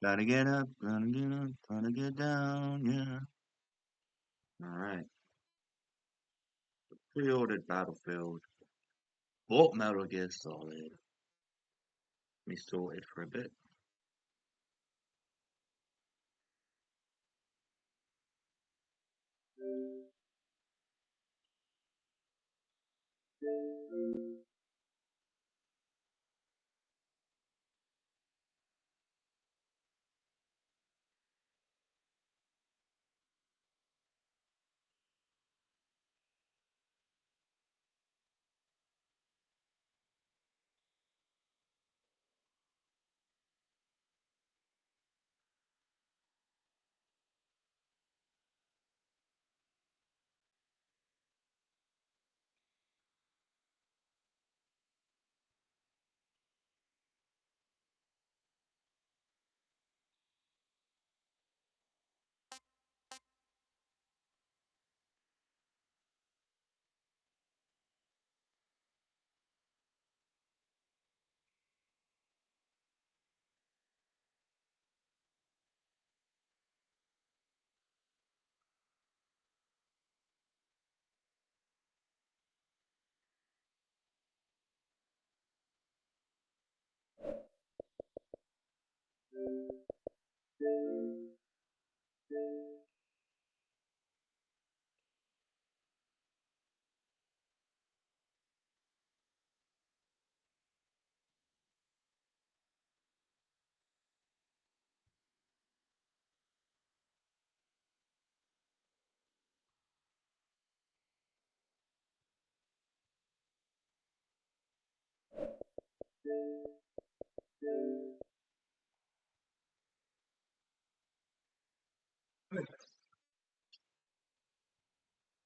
Gotta get up, gotta get up, gotta get down, yeah. Alright. Pre-ordered Battlefield. Bought Metal Gear Solid. We sorted for a bit.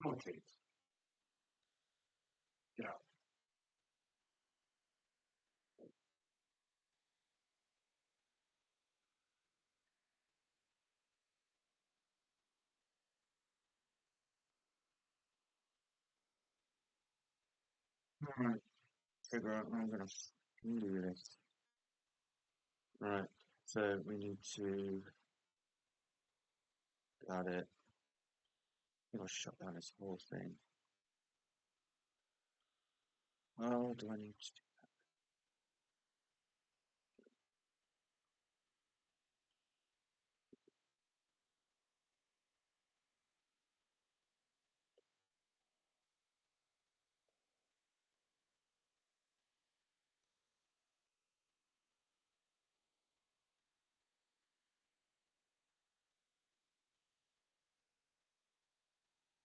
Okay. Yeah. Alright. Figure out how I'm gonna do this. Right. So we need to got it. I'm gonna shut down this whole thing. Oh, do I need to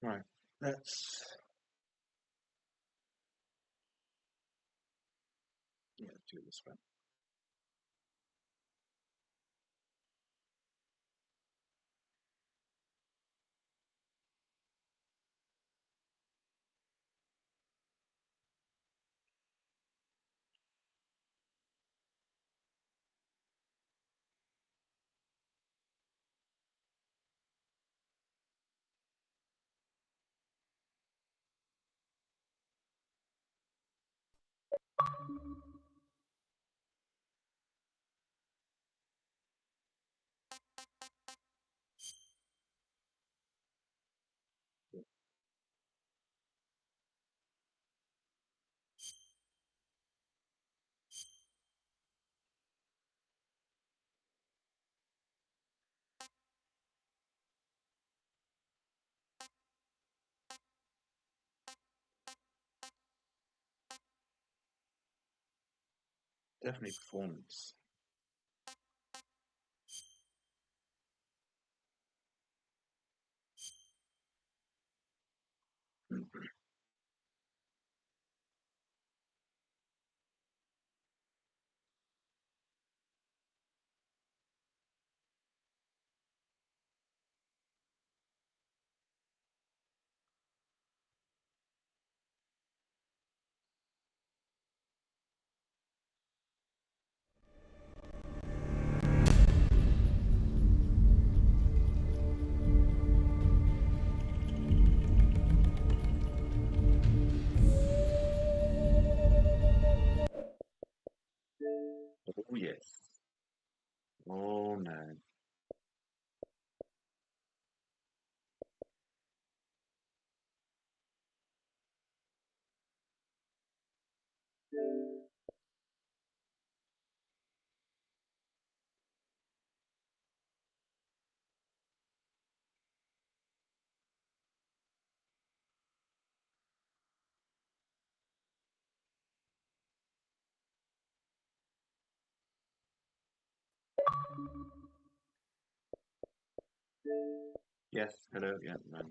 Right. Let's do this one. Definitely performance. Oh yes. Oh no. Yes, hello, yeah, no.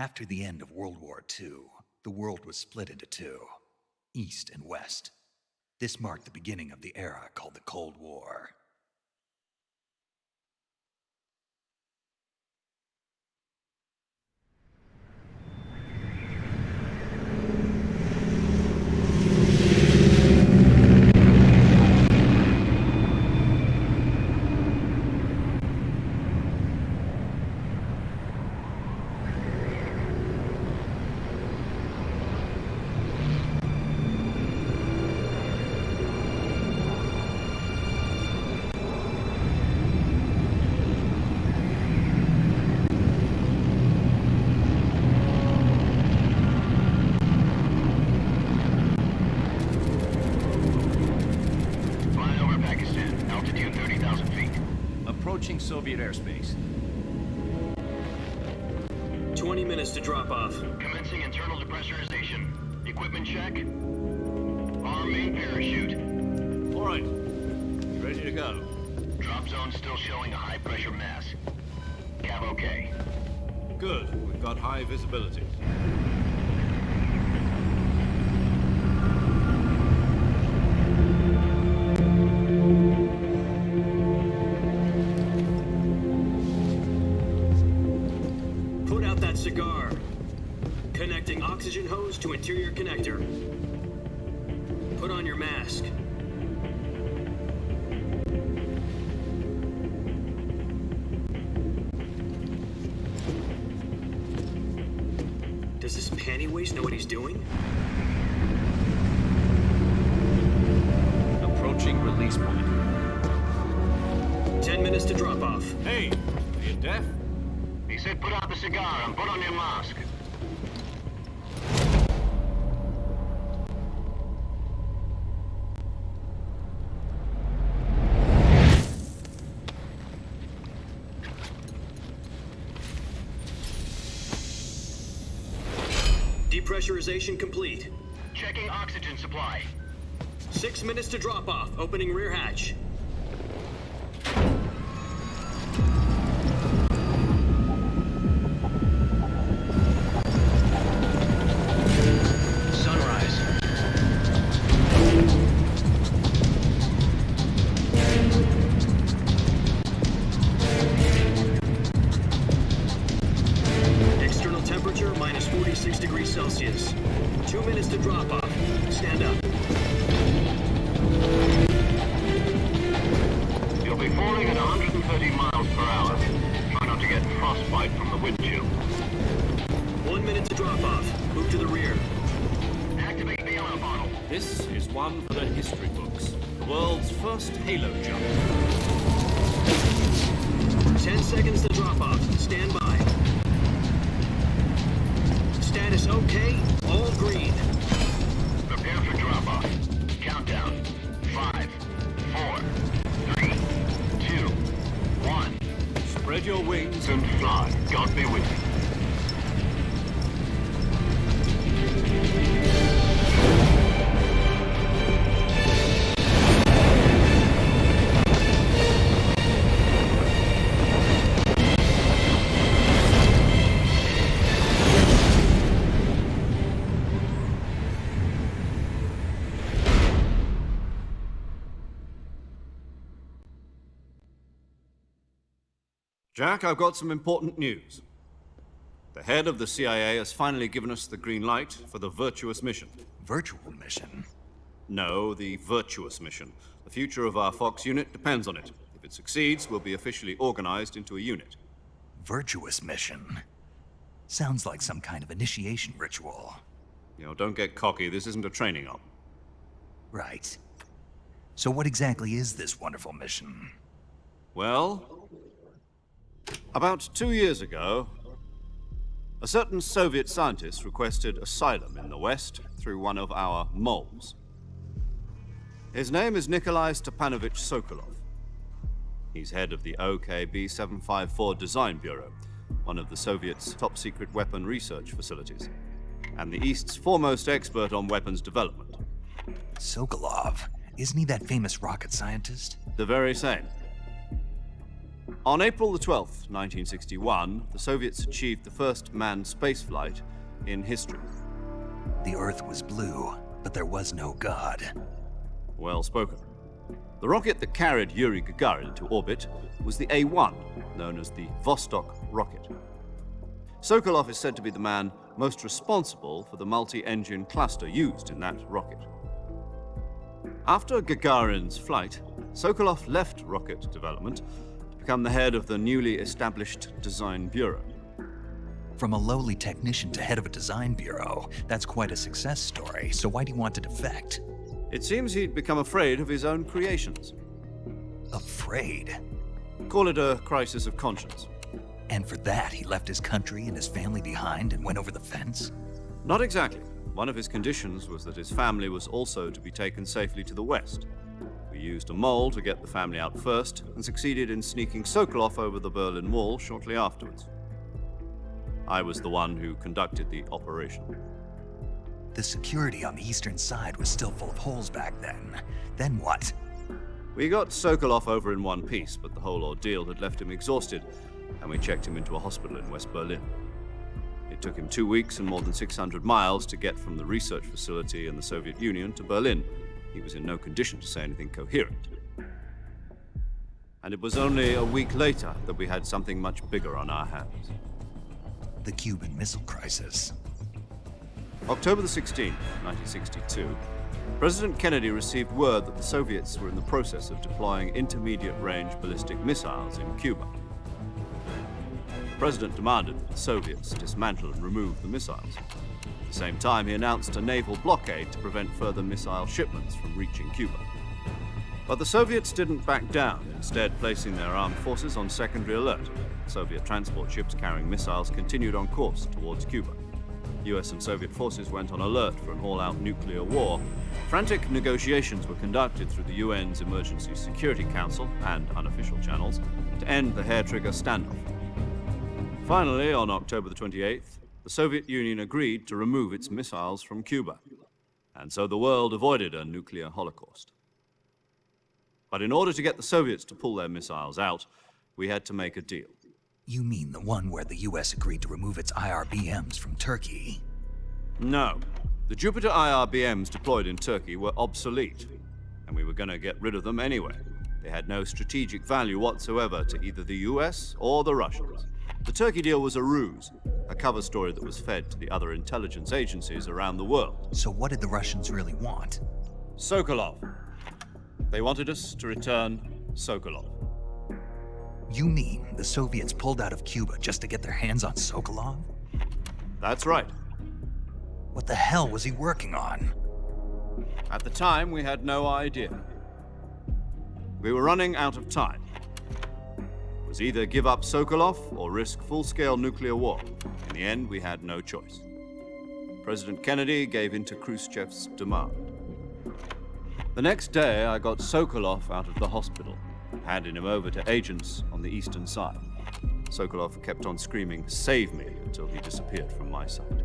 After the end of World War II, the world was split into two, East and West. This marked the beginning of the era called the Cold War. Soviet airspace. 20 minutes to drop off. Commencing internal depressurization. Equipment check. Arm main parachute. All right. Ready to go. Drop zone still showing a high pressure mass. Cav okay. Good. We've got high visibility. Cigar. Connecting oxygen hose to interior connector. Put on your mask. Does this panty waste know what he's doing? Approaching release point. 10 minutes to drop off. Hey, are you deaf? He said put out the cigar and put on your mask. Depressurization complete. Checking oxygen supply. 6 minutes to drop off. Opening rear hatch. Celsius. 2 minutes to drop off. Stand up. You'll be falling at 130 miles per hour. Try not to get frostbite from the wind chill. 1 minute to drop off. Move to the rear. Activate bailout bottle. This is one for the history books. The world's first halo jump. 10 seconds to drop off. Stand by. Status okay, all green. Prepare for drop-off. Countdown. 5, 4, 3, 2, 1. Spread your wings And fly. God be with you. Jack, I've got some important news. The head of the CIA has finally given us the green light for the Virtuous mission. Virtual mission? No, the Virtuous mission. The future of our Fox unit depends on it. If it succeeds, we'll be officially organized into a unit. Virtuous mission? Sounds like some kind of initiation ritual. You know, don't get cocky. This isn't a training op. Right. So what exactly is this wonderful mission? Well, about 2 years ago, a certain Soviet scientist requested asylum in the West through one of our moles. His name is Nikolai Stepanovich Sokolov. He's head of the OKB-754 Design Bureau, one of the Soviets' top-secret weapon research facilities, and the East's foremost expert on weapons development. Sokolov? Isn't he that famous rocket scientist? The very same. On April the 12th, 1961, the Soviets achieved the first manned spaceflight in history. The Earth was blue, but there was no God. Well spoken. The rocket that carried Yuri Gagarin to orbit was the A-1, known as the Vostok rocket. Sokolov is said to be the man most responsible for the multi-engine cluster used in that rocket. After Gagarin's flight, Sokolov left rocket development to become the head of the newly established Design Bureau. From a lowly technician to head of a design bureau, that's quite a success story, so why do you want to defect? It seems he'd become afraid of his own creations. Afraid? Call it a crisis of conscience. And for that, he left his country and his family behind and went over the fence? Not exactly. One of his conditions was that his family was also to be taken safely to the west. We used a mole to get the family out first and succeeded in sneaking Sokolov over the Berlin Wall shortly afterwards. I was the one who conducted the operation. The security on the eastern side was still full of holes back then. Then what? We got Sokolov over in one piece, but the whole ordeal had left him exhausted, and we checked him into a hospital in West Berlin. It took him 2 weeks and more than 600 miles to get from the research facility in the Soviet Union to Berlin. He was in no condition to say anything coherent. And it was only a week later that we had something much bigger on our hands. The Cuban Missile Crisis. October the 16th, 1962, President Kennedy received word that the Soviets were in the process of deploying intermediate-range ballistic missiles in Cuba. The president demanded that the Soviets dismantle and remove the missiles. At the same time, he announced a naval blockade to prevent further missile shipments from reaching Cuba. But the Soviets didn't back down, instead placing their armed forces on secondary alert. Soviet transport ships carrying missiles continued on course towards Cuba. US and Soviet forces went on alert for an all-out nuclear war. Frantic negotiations were conducted through the UN's Emergency Security Council and unofficial channels to end the hair-trigger standoff. Finally, on October the 28th, the Soviet Union agreed to remove its missiles from Cuba, and so the world avoided a nuclear holocaust. But in order to get the Soviets to pull their missiles out, we had to make a deal. You mean the one where the US agreed to remove its IRBMs from Turkey? No. The Jupiter IRBMs deployed in Turkey were obsolete, and we were going to get rid of them anyway. They had no strategic value whatsoever to either the US or the Russians. The Turkey deal was a ruse, a cover story that was fed to the other intelligence agencies around the world. So what did the Russians really want? Sokolov. They wanted us to return Sokolov. You mean the Soviets pulled out of Cuba just to get their hands on Sokolov? That's right. What the hell was he working on? At the time, we had no idea. We were running out of time. It was either give up Sokolov or risk full-scale nuclear war. In the end, we had no choice. President Kennedy gave in to Khrushchev's demand. The next day, I got Sokolov out of the hospital, handing him over to agents on the eastern side. Sokolov kept on screaming, "Save me," until he disappeared from my sight.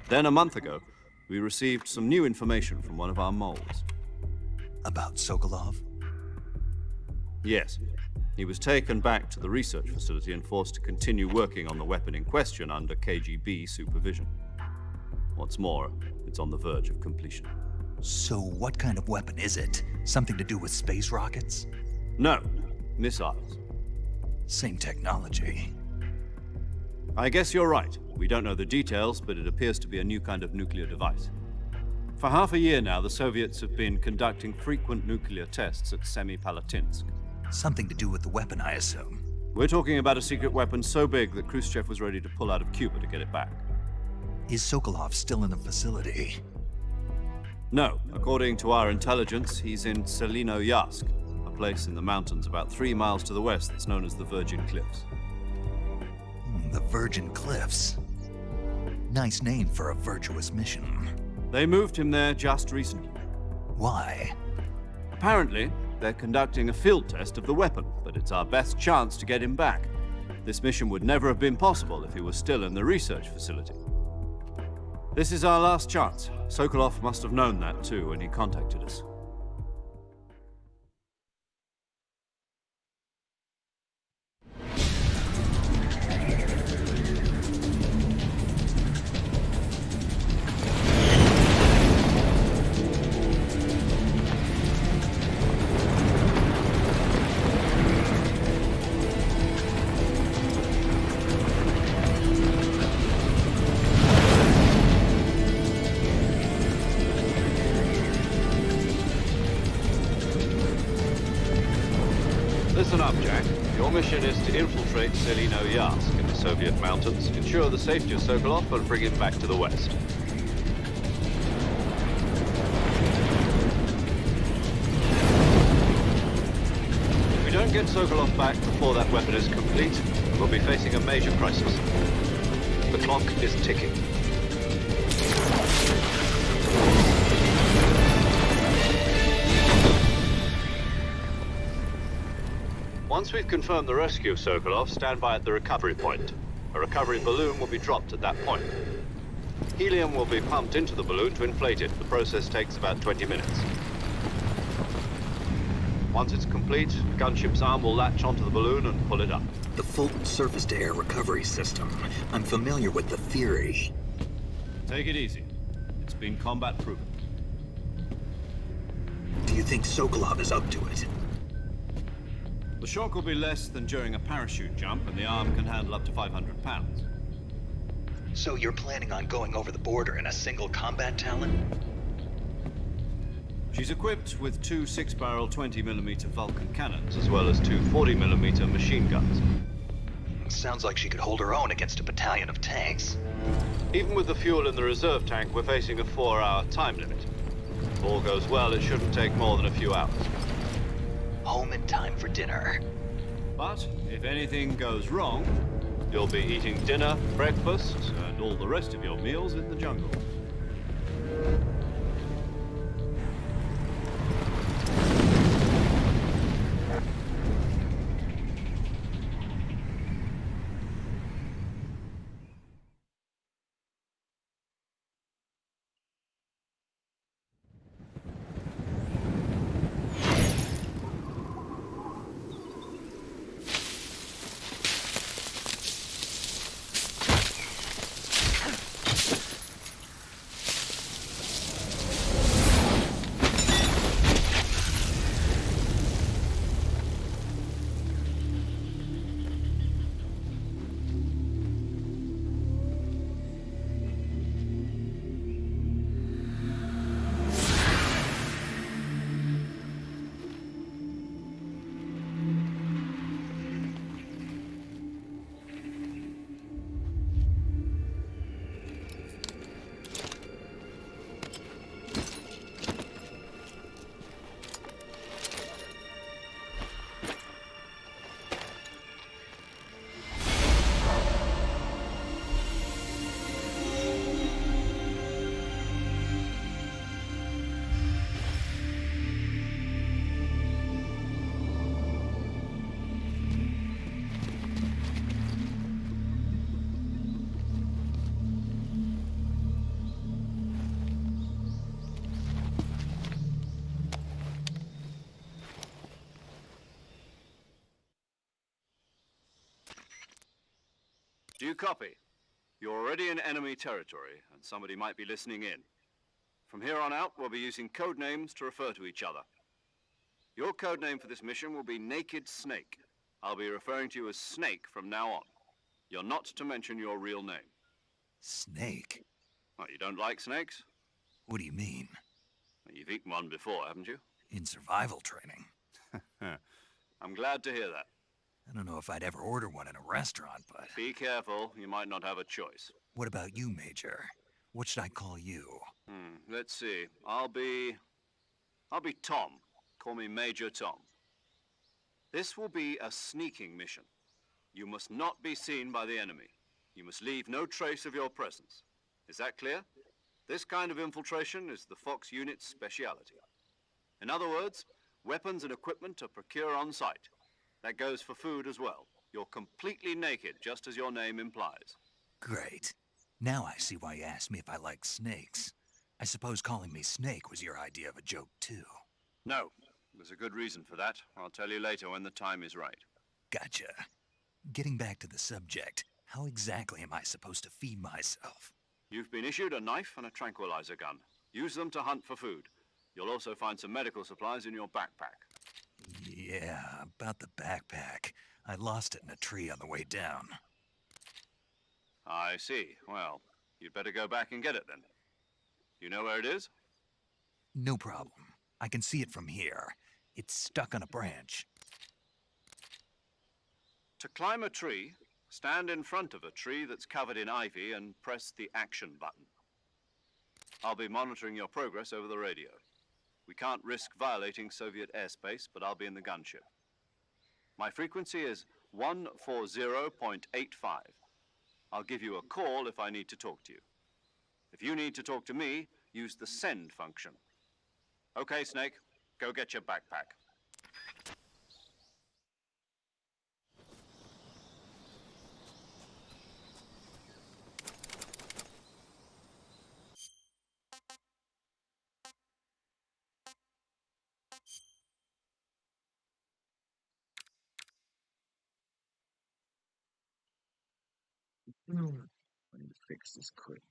Then a month ago, we received some new information from one of our moles. About Sokolov? Yes. He was taken back to the research facility and forced to continue working on the weapon in question under KGB supervision. What's more, it's on the verge of completion. So what kind of weapon is it? Something to do with space rockets? No, missiles. Same technology. I guess you're right. We don't know the details, but it appears to be a new kind of nuclear device. For half a year now, the Soviets have been conducting frequent nuclear tests at Semipalatinsk. Something to do with the weapon, I assume. We're talking about a secret weapon so big that Khrushchev was ready to pull out of Cuba to get it back. Is Sokolov still in the facility? No. According to our intelligence, he's in Selinoyarsk, a place in the mountains about 3 miles to the west that's known as the Virgin Cliffs. The Virgin Cliffs. Nice name for a virtuous mission. They moved him there just recently. Why? Apparently, they're conducting a field test of the weapon, but it's our best chance to get him back. This mission would never have been possible if he was still in the research facility. This is our last chance. Sokolov must have known that too when he contacted us. mission is to infiltrate Selino-Yarsk in the Soviet mountains, ensure the safety of Sokolov, and bring him back to the West. If we don't get Sokolov back before that weapon is complete, we'll be facing a major crisis. The clock is ticking. Once we've confirmed the rescue of Sokolov, stand by at the recovery point. A recovery balloon will be dropped at that point. Helium will be pumped into the balloon to inflate it. The process takes about 20 minutes. Once it's complete, the gunship's arm will latch onto the balloon and pull it up. The Fulton surface-to-air recovery system. I'm familiar with the theory. Take it easy. It's been combat-proven. Do you think Sokolov is up to it? The shock will be less than during a parachute jump, and the arm can handle up to 500 pounds. So you're planning on going over the border in a single combat Talon? She's equipped with two 6-barrel 20mm Vulcan cannons, as well as two 40mm machine guns. Sounds like she could hold her own against a battalion of tanks. Even with the fuel in the reserve tank, we're facing a 4-hour time limit. If all goes well, it shouldn't take more than a few hours. Home in time for dinner. But if anything goes wrong, you'll be eating dinner, breakfast, and all the rest of your meals in the jungle. Do you copy? You're already in enemy territory, and somebody might be listening in. From here on out, we'll be using code names to refer to each other. Your code name for this mission will be Naked Snake. I'll be referring to you as Snake from now on. You're not to mention your real name. Snake? Oh, you don't like snakes? What do you mean? Well, you've eaten one before, haven't you? In survival training. I'm glad to hear that. I don't know if I'd ever order one in a restaurant, but... Be careful, you might not have a choice. What about you, Major? What should I call you? Let's see. I'll be Tom. Call me Major Tom. This will be a sneaking mission. You must not be seen by the enemy. You must leave no trace of your presence. Is that clear? This kind of infiltration is the Fox unit's speciality. In other words, weapons and equipment are procured on site. That goes for food as well. You're completely naked, just as your name implies. Great. Now I see why you asked me if I like snakes. I suppose calling me Snake was your idea of a joke, too. No, there's a good reason for that. I'll tell you later when the time is right. Gotcha. Getting back to the subject, how exactly am I supposed to feed myself? You've been issued a knife and a tranquilizer gun. Use them to hunt for food. You'll also find some medical supplies in your backpack. Yeah, about the backpack. I lost it in a tree on the way down. I see. Well, you'd better go back and get it then. You know where it is? No problem. I can see it from here. It's stuck on a branch. To climb a tree, stand in front of a tree that's covered in ivy and press the action button. I'll be monitoring your progress over the radio. We can't risk violating Soviet airspace, but I'll be in the gunship. My frequency is 140.85. I'll give you a call if I need to talk to you. If you need to talk to me, use the send function. Okay, Snake, go get your backpack. I need to fix this quick.